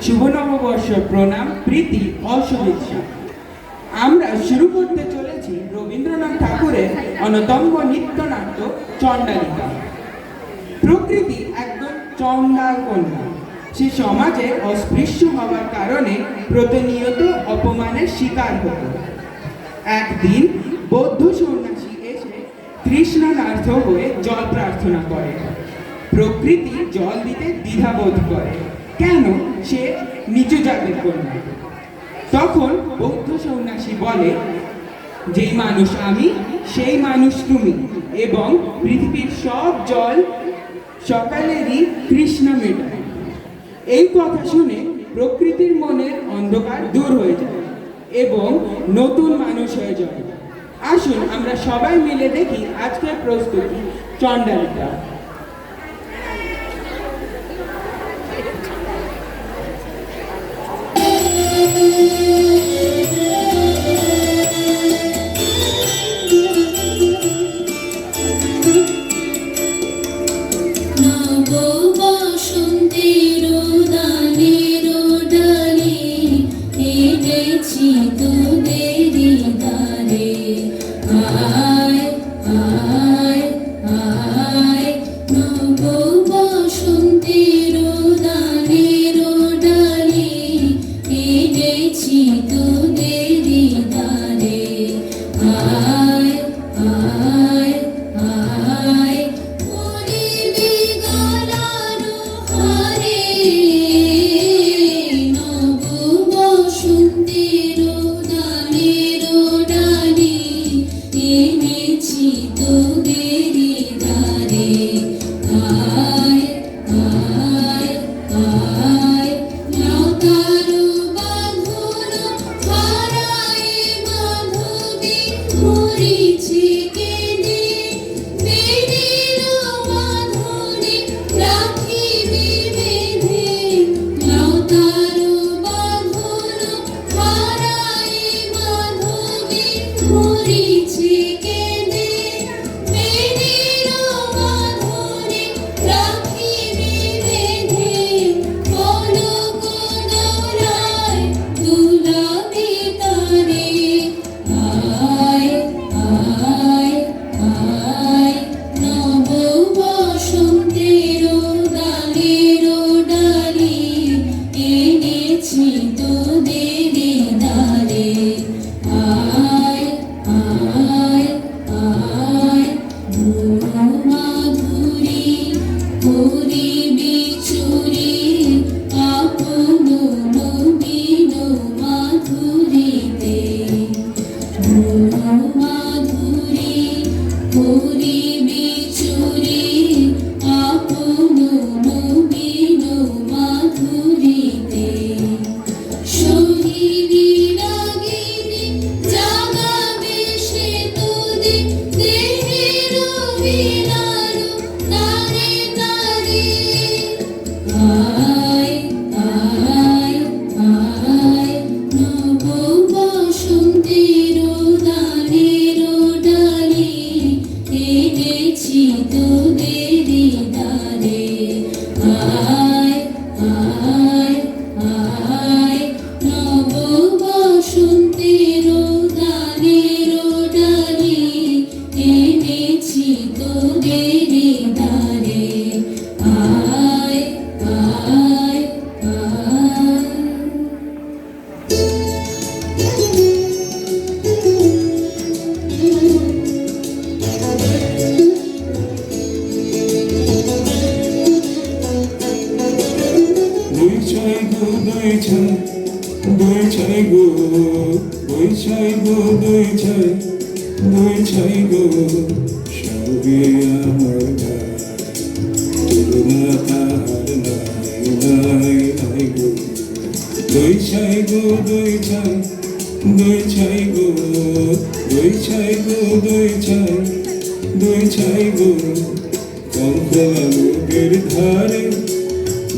শুভ নববর্ষ প্রণাম, প্রীতি ও শুভেচ্ছা। আমরা শুরু করতে চলেছি রবীন্দ্রনাথ ঠাকুরের অন্যতম নৃত্যনাট্য চণ্ডালিকা। প্রকৃতি একদম চণ্ডাল কন্যা। সে সমাজে অস্পৃশ্য হওয়ার কারণে প্রতিনিয়ত অপমানের শিকার হতো। একদিন বৌদ্ধ সন্ন্যাসী এসে তৃষ্ণার্ত হয়ে জল প্রার্থনা করে। প্রকৃতি জল দিতে দ্বিধাবোধ করে, কেন সে নিচু জাতের কন্যা। তখন বৌদ্ধ সন্ন্যাসী বলে, যেই মানুষ আমি সেই মানুষ তুমি, এবং পৃথিবীর সব জল সকালেরই তৃষ্ণা মেটায়। এই কথা শুনে প্রকৃতির মনের অন্ধকার দূর হয়ে যায় এবং নতুন মানুষ হয়ে যায়। আসুন আমরা সবাই মিলে দেখি আজকের প্রস্তুতি চণ্ডালিকা।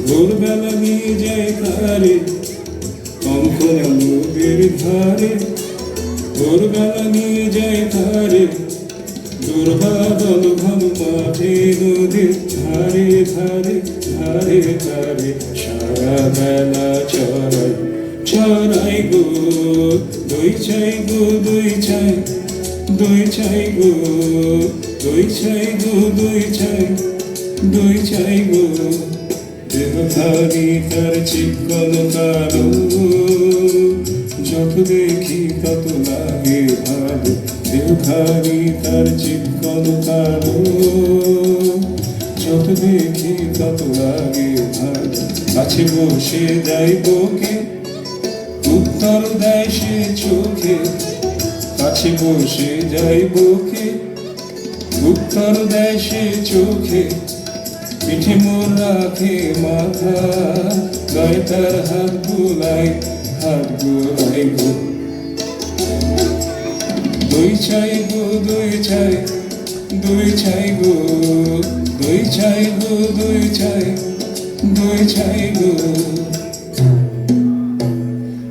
ভোরবেলা নিয়ে যায় তারে কঙ্কনা নদীর ধারে, ভোরবেলা নিয়ে যায় তারে দুর্বাদল ঘন মাঠে নদীর ধারে ধারে ধারে ধারে সারা বেলা চড়াই চড়াই গো দই চাই গো দই চাই দই চাই গো দই চাই গো দই চাই দই চাই গো দেহধারী তার চিকন কালো যত দেখি তত লাগে ভালো দেহধারী তার চিকন কালো যত দেখি তত লাগে ভালো কাছে বসে যাই বকে উত্তর দেয় সে চোখে কাছে বসে যাই বকে উত্তর দেয় সে চোখে পিঠে মোর রাখে মাথা গায়ে তার হাত বুলাই গো দই চাই গো দই চাই দই চাই গো দই চাই গো দই চাই দই চাই গো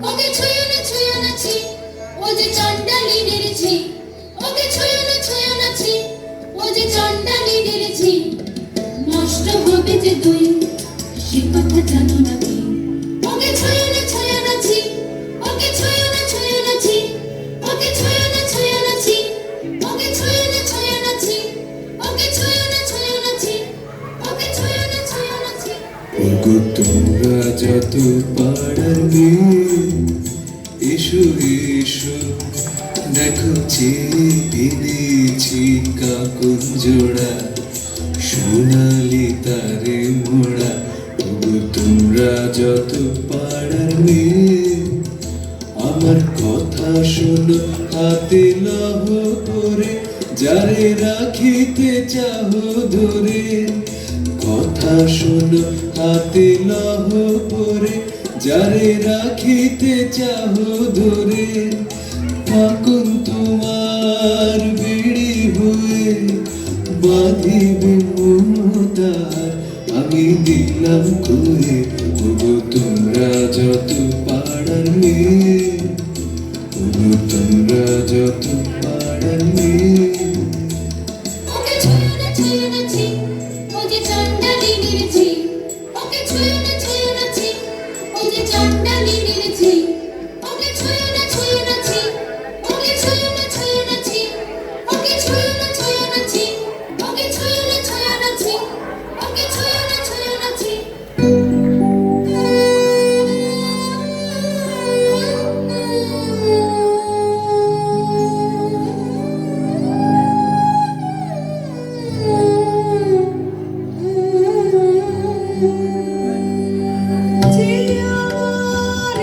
ওকে ছুঁয়ো না ছি ও যে চন্ডালিনীর ঝি ওকে ছুঁয়ো না ছি ও যে চন্ডালিনীর ঝি নষ্ট হবে যে দুই সে কথা জানো না কি ওকে ছুঁয়ো না ছি ওকে ছুঁয়ো না ছি ওকে ছুঁয়ো না ছি ওকে ছুঁয়ো না ছি ওকে ছুঁয়ো না ছি ওকে ছুঁয়ো না ছি ওগো তোমরা যত পাড়ার মেয়ে এসো এসো দেখো চেয়েছি কাকুন জোড়া সোনালি তারে মোড়া ওগো তোমরা যত পাড়ার মেয়ে আমার কথা শোনো হাতে লহ করে যারে রাখিতে চাহো ধরে কথা শোনো হাতে লহ করে যারে রাখিতে চাহো ধরে থাকুন তোমার বিড়ি হয়ে বাঁধিবে মমতার আমি দিলাম করে ওগো তোমরা যত পাড়ার মেয়ে ওগো তোমরা যত পাড়ার মেয়ে ওকে ছুঁয়ো না ছি ও যে চন্ডালিনীর ঝি ওকে ছুঁয়ো না ছি ও যে চন্ডালিনীর ঝি ওকে ছুঁয়ো না ছি ওকে ছুঁয়ো না ছি ওকে ছুঁয়ো না ছি ওকে ছুঁয়ো না ছি ওকে ছুঁয়ো না ছি ঝি আমার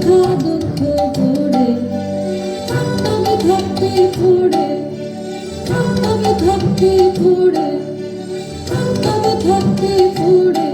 ব্যথা দুঃখ পড়ে তবে থাকতে পড়ে তবে থাকতে পড়ে তবে থাকতে পড়ে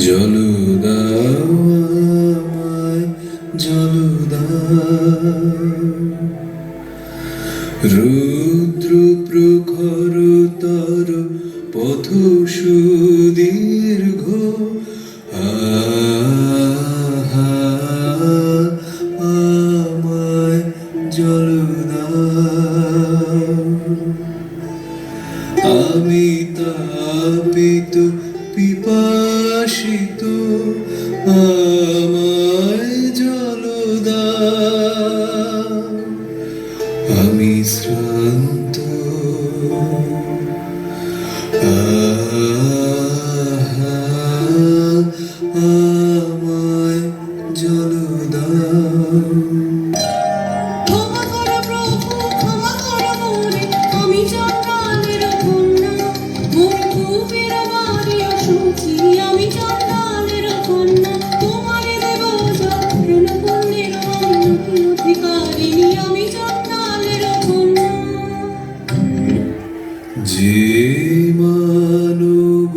জলদা আমায় জলদা রুদ্র প্রখরতর পথ সুদীর্ঘ আহা আমায় জলদা আমি তাপিত পিপাসিত আমায় জলদা আমি শ্রান্ত আহা আমায় জলদা ক্ষমা করো প্রভু ক্ষমা করো মোরে আমি চন্ডালের কন্যা মোর খুবের বাড়ি অসুচি আমি চন্ডালের কন্যা তোমারে দেব যত্ন পুণ্যের অন্য কি অধিকারিণী আমি চন্ডালের কন্যা যে মানব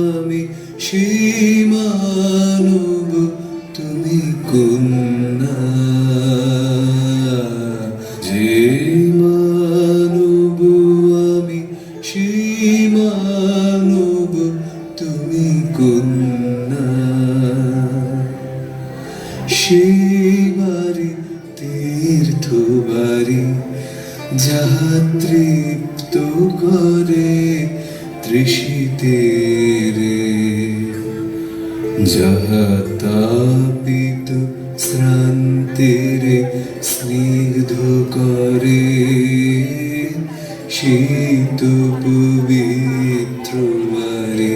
আমি সেই মানব তুমি কন্যা যে মানব আমি সেই মানব তুমি কন্যা সেই বাড়ি তীর্থ বাড়ি যাহা তৃপ্ত করে তৃষিতের যাহা তাপিত শ্রান্তের স্নিগ্ধ করে শীত পবিত্র বাড়ি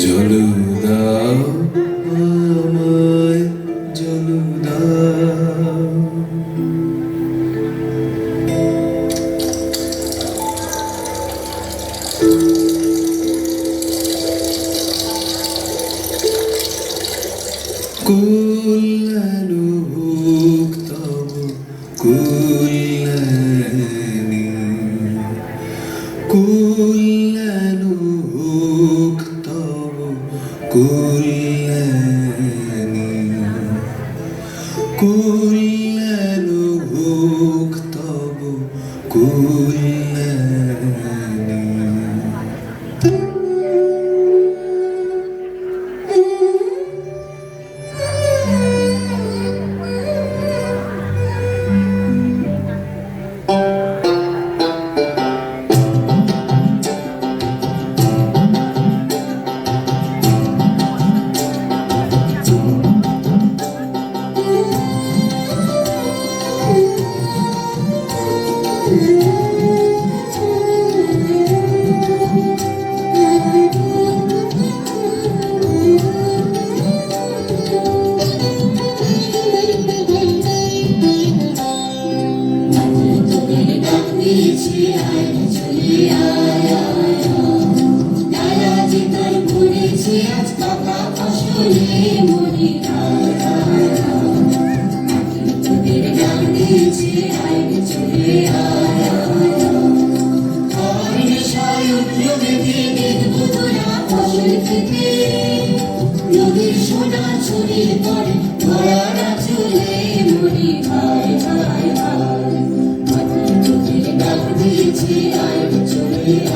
জলদা আমায় জলদা কল্যাণ হোক তব কল্যাণী কল্যাণ হোক তব কল্যাণী কল্যাণ হোক তব কল্যাণী নদীর সোনা ছড়িয়ে পড়ে ধরা চলে মরি হায় হায় হায় মাথায় চোখের ডাক দিয়েছে আয় চলে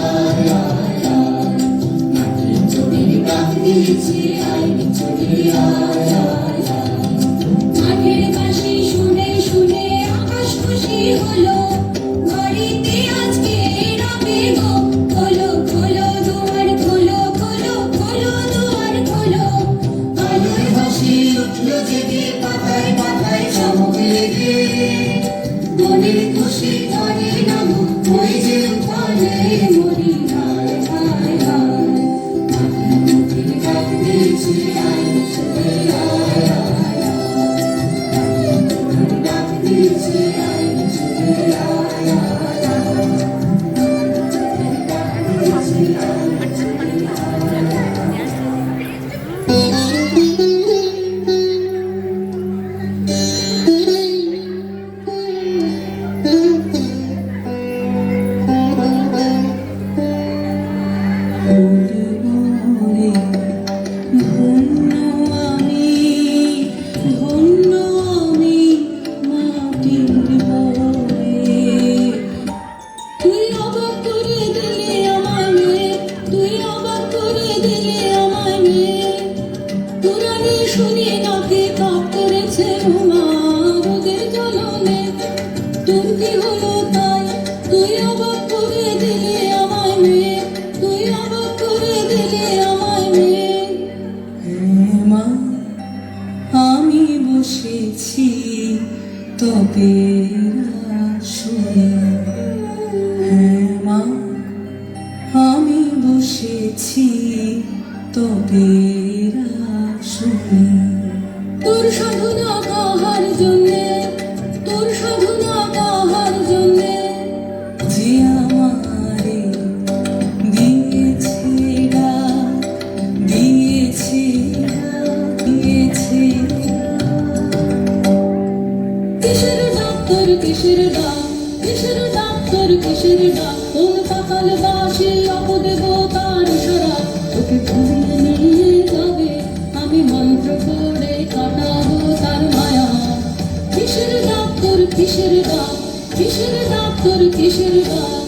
দিয়েছে আইনি চলে আয় আয় আয়। মাঠের বাঁশি শুনে শুনে আকাশ খুশি হলো, বাড়িতে আজকে রবে গো। খোলো খোলো দুয়ার খোলো, খোলো খোলো দুয়ার খোলো। আলোয় হাসি উঠলো জেগে, পাতায় পাতায় চমক লেগে। মনের খুশি ধরে নামো, ওই যে উঠানে মরি হায় হায় হায়। মাটির ডাক দিয়েছে আইনি চলে আয় আয় আয়। ডাক দিয়েছে আইনি চলে আয় আয় আয়। ডাক দিয়েছে আইনি চলে আয় আয় আয়। শুনে নাকে কাপ করেছে রোদের জলনে। তোর কি হলো তাই, তুই অবাক করে দিলে আমায় মেয়ে, তুই অবাক করে দিলে আমায় মেয়ে। মা আমি বসেছি তবে শুনে, হ্যাঁ মা আমি বসেছি তবে শুনে। তোর সাধনা কাহার জন্যে, তোর সাধনা কাহার জন্যে। যে আমারে দিয়েছে ডাক, দিয়েছে ডাক, দিয়েছে কিসের ডাক তোর, কিসের ডাক, কিসের ডাক তোর, কিসের ডাক। তোর পাতাল বাসি অপদেবতার ইশারা, তোকে ঘুরিয়ে নিয়ে যাবে, আমি মন্ত্র করে কাটাবো তার মায়া। কিসের ডাক তোর, কিসের ডাক, কিসের ডাক তোর, কিসের ডাক।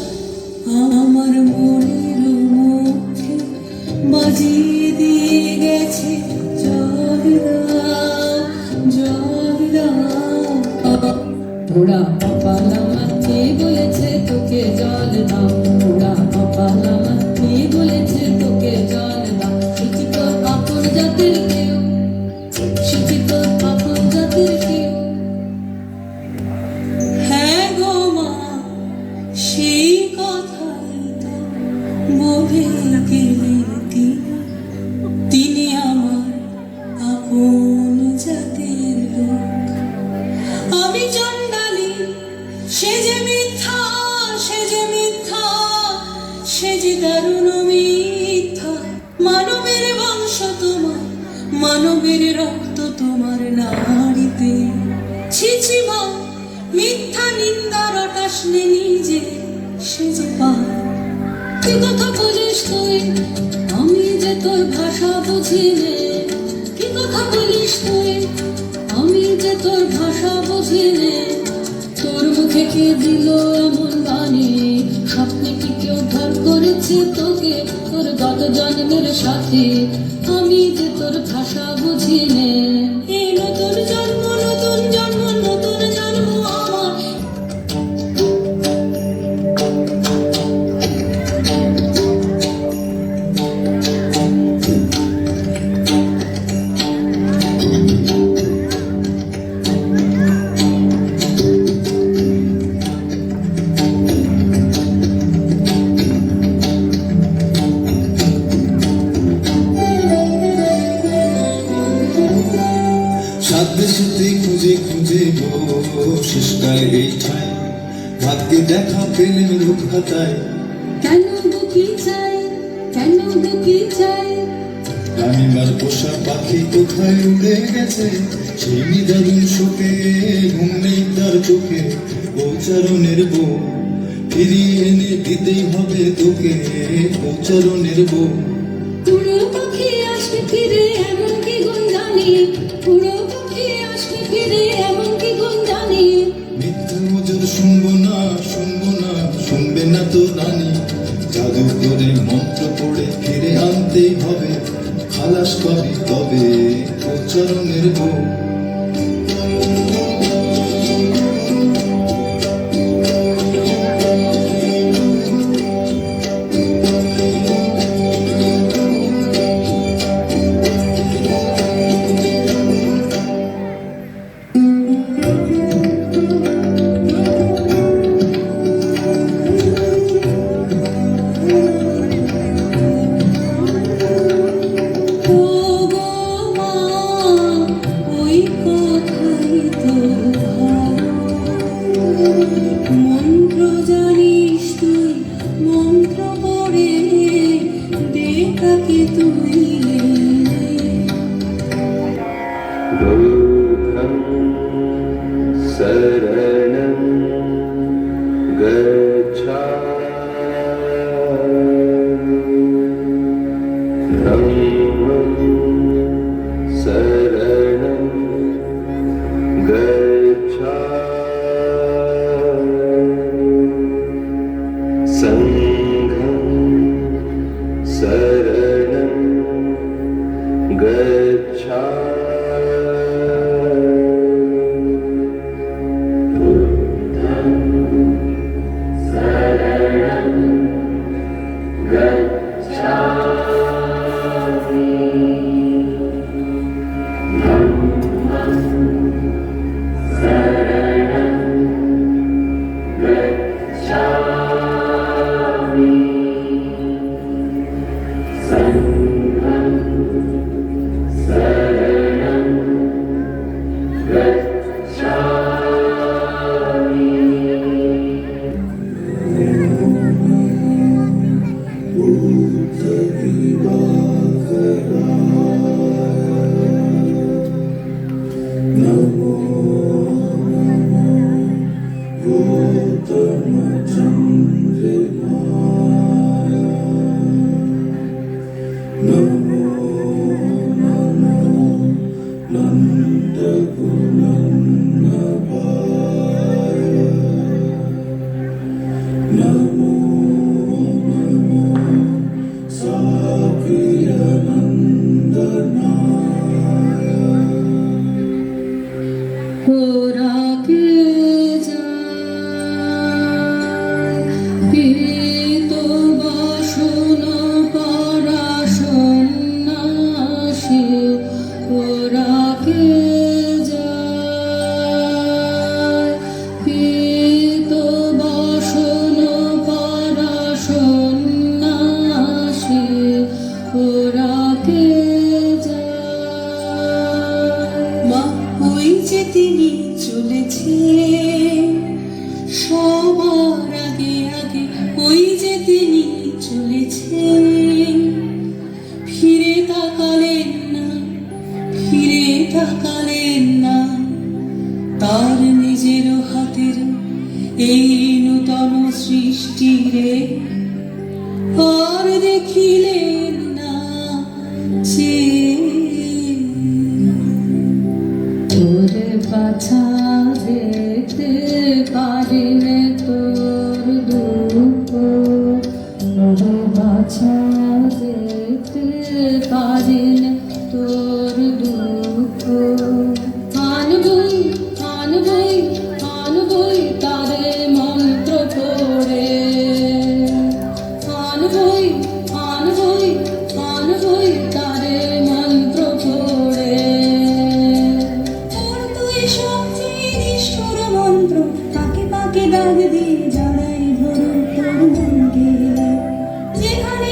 আমার মনের মধ্যে বাজিয়ে দিয়ে গেছে জল দাও, জল দাও। ওরা কপালা মাটি বলেছে তোকে জল দাও, ওরা কপালা মাটি বলেছে তোকে জল দাও। শিক্ষিত আপন জাতের কেউ, শিক্ষিত আপন জাতের কেউ। হ্যাঁ গো মা সেই কথাই তো বলে গেলেন তিনি আমার আপন জাতের লোক। আমি চণ্ডালী, সে যে মিথ্যা, সে যে মিথ্যা, সে যে দারুণ মিথ্যা। মানবের বংশ তোমার, মানবের রক্ত তোমার নাড়িতে। ছি ছি মা মিথ্যা নিন্দার আকাশনে নিজে সে যে পায়। কি কথা বলিস তুই, আমি যে তোর ভাষা বুঝি নে। কি কথা বলিস তুই, আমি যে তোর ভাষা বুঝি নে। তোর মুখে কে দিল এমন বাণী, স্বপ্নে কি কেউ ভর করেছে তোকে তোর গত জন্মের সাথে। আমি যে তোর ভাষা বুঝি নে। এই নতুন জন্ম, নতুন জন্ম, নতুন জন্ম আমার। সাথে খুঁজে খুঁজে গো শেষকালে এই ঠাই ভাগ্যে দেখা পেলেন রূপ হাতায়। কেন দুঃখী চাই, কেন দুঃখী চাই। রানীমার পোষা পাখি কোথায় উড়ে গেছে, সেই নিদারুণ শোকে ঘুম নেই তার চোখে। পৌঁচারণের বউ ফিরিয়ে এনে দিতেই হবে তোকে, পৌঁচারণের বউ। উড়ো পাখি আসবে ফিরে এমন কি গুণ জানি, উড়ো পাখি আসবে ফিরে এমন কি গুণ জানি। মিথ্যা মজুর শুনবো না, শুনবো না, শুনবে না তো রানী। জাদু করে মন্ত্র পড়ে ফিরে আনতেই হবে, খালা পলাশ পাবি তবে উচ্চারণের বউ। ও গো মা, ওই কথাই তো ভালো। মন্ত্র জানিস তুই, মন্ত্র পড়ে দে তাকে তুই। बुद्धं शरणं गच्छामि धम्मं शरणं गच्छामि संघं शरणं गच्छामि ওরা কে যায় পীড়িত বাসনা পরা সন্ন্যাসী। ওরা কে যায় পীড়িত বাসনা পরা সন্ন্যাসী। ওরা কে মা, ওই যে তিনি চলেছে সবার আগে আগে, ওই যে তিনি চলেছে। ফিরে তাকালেন না, ফিরে তাকালেন না, তার নিজের হাতের এই নূতন সৃষ্টিরে আর দেখিলেন না যে তোর বাছা দেখতে পারিন তোর দুঃখ। তোর বাছা দেখতে পারিন তোর দুঃখ। আনবই আনবই আনবই তারে মন্ত্র পড়ে। আনবই আনবই আনবই তারে মন্ত্র পড়ে। তোর তুই সবচেয়ে নিষ্ঠুর মন্ত্র, তাকে পাকে দাগ দিয়ে জড়াই ধরো তোর মনকে। যেখানে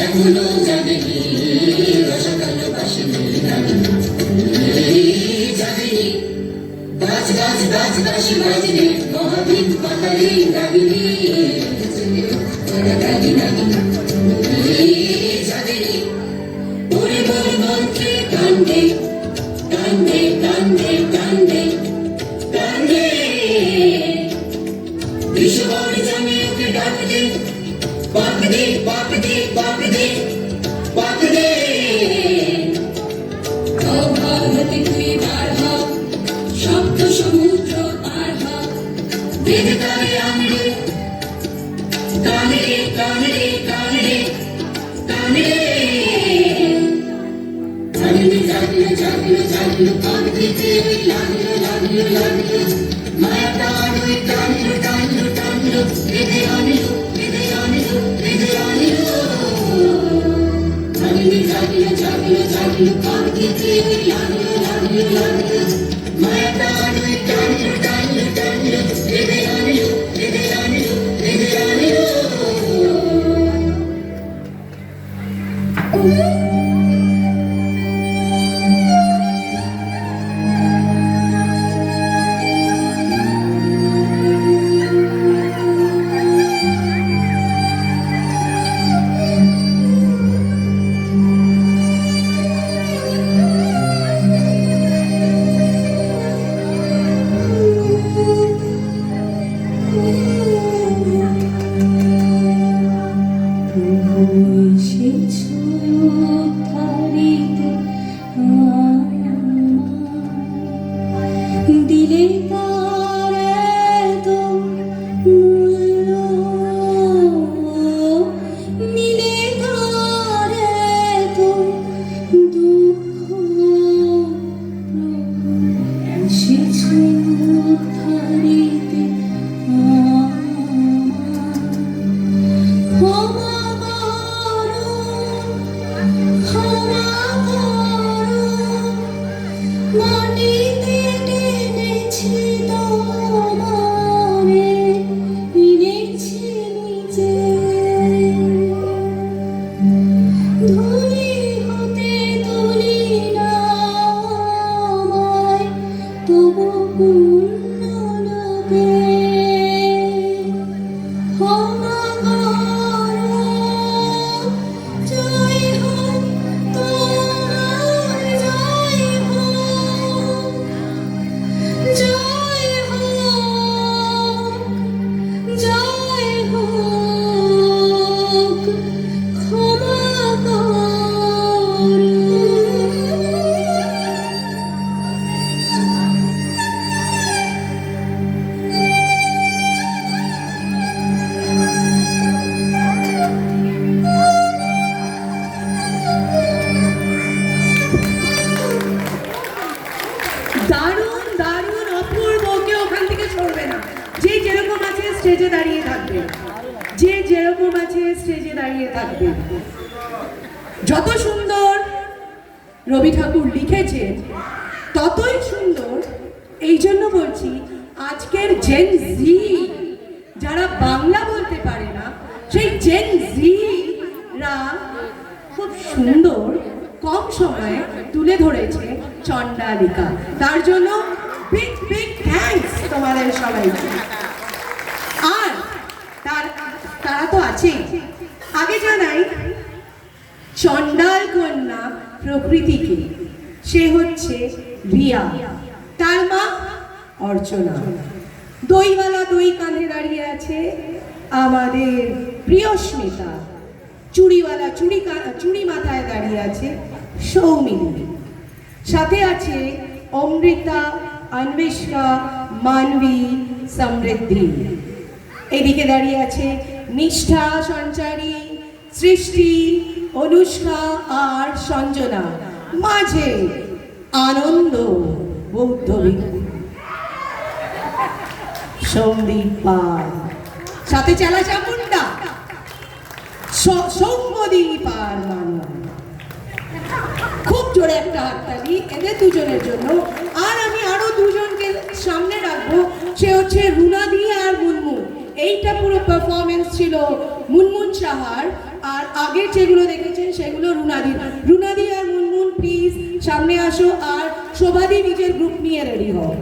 এখনো জাগেনি রসকালো বাসিনী জাগেনি বাজ বাজ বাজ বাসি বাজনে মহাবীর পাতালি রাগিনী রাগি রাগি জাগেনি ওরে মোর মনকে কান্দে কান্দে কান্দে কান্দে কান্দে বিশ্বর জানে ওকে ডাক দে পাক দে পাক দে পাক দে পাক দে ভারতে তুই বার হ সপ্ত সমুদ্র পার হ বেদে তারে আমরে কানে কানে কানে কানে জাগলো জাগলো জাগলো জাগলো পাক দিতে লাগলো লাগলো লাগলো মায়া টানলো টানলো টানলো টানলো বেদে আনলো বেদে আনলো বেদে আনলো জাগলো জাগলো জাগলো জাগলো পাক দিতে লাগলো লাগলো লাগলো মায়া টানলো টানলো টানলো টানলো বেদে আনলো বেদে আনলো বেদে আনলো দিলে তার এত মূল্য নিলে তার এত দুঃখ এসেছ উদ্ধারিতে ক্ষমা করো ক্ষমা করো মাটিতে টেনেছি তোমারে এনেছি নিজে ধুলি হতে তুলি না আমায় তবু পূর্ণ লোকে ক্ষমা করো জয় হোক তোমার জয় হোক জয় হোক জয় হোক ক্ষমা করো দারুণ দারুণ অপূর্ব, কেউ ওখান থেকে সরবে না। যে যেরকম আছে স্টেজে দাঁড়িয়ে থাকবে, যে যেরকম আছে স্টেজে দাঁড়িয়ে থাকবে। যত সুন্দর রবি ঠাকুর লিখেছেন ততই সুন্দর। এই জন্য বলছি আজকের জেন জি যারা বাংলা বলতে পারে না, সেই জেন জিরা খুব সুন্দর কম সময়ে তুলে ধরেছে চণ্ডালিকা। তার জন্য বিগ বিগ থ্যাঙ্কস তোমাদের সবাইকে। আর তারা তো আছেই। আগে জানাই চণ্ডাল কন্যা প্রকৃতিকে, সে হচ্ছে রিয়া, তার মা অর্চনা। দইওয়ালা দই কাঁধে দাঁড়িয়ে আছে আমাদের প্রিয় স্মিতা। চুড়িওয়ালা চুড়ি মাথায় দাঁড়িয়ে আছে সৌমিনী। সাথে আছে অমৃতা, অন্বেষা, মানবী, সমৃদ্ধি। এদিকে দাঁড়িয়ে আছে নিষ্ঠা, সঞ্চারী, সৃষ্টি, অনুষ্কা আর সঞ্জনা। মাঝে আনন্দ, বৌদ্ধ ভিক্ষু, সন্দীপ পাল। সাথে চালা চামুন্ডা, সৌম্যদীপ আর মানব। খুব জোরে একটা হাততালি এদের দুজনের জন্য। আর আমি আরো দুজনকে সামনে রাখবো, সে হচ্ছে রুনাদি আর মুনমুন। এইটা পুরো পারফরমেন্স ছিল মুনমুন সাহার আর আগের যেগুলো দেখেছেন সেগুলো রুনাদি। রুনাদি আর মুনমুন প্লিজ সামনে আসো, আর শোভাদি নিজের গ্রুপ নিয়ে রেডি হও।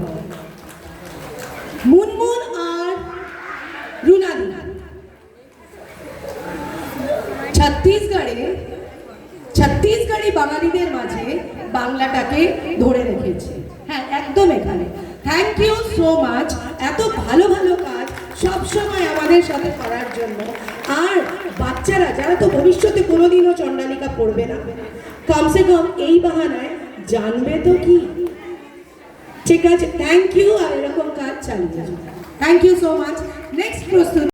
মুনমুন আর রুনাদি ছত্তিশগড়ি বাঙালিদের মাঝে বাংলাটাকে ধরে রেখেছে। হ্যাঁ, একদম এখানে। থ্যাংক ইউ সো মাচ এত ভালো ভালো কাজ সবসময় আমাদের সাথে করার জন্য। আর বাচ্চারা যারা তো ভবিষ্যতে কোনোদিনও চণ্ডালিকা পড়বে না, কমসে কম এই বাহানায় জানবে তো কি। ঠিক আছে, থ্যাংক ইউ। আর এরকম কাজ চালিয়ে যাবে। Thank you so much. Next প্রস্তুত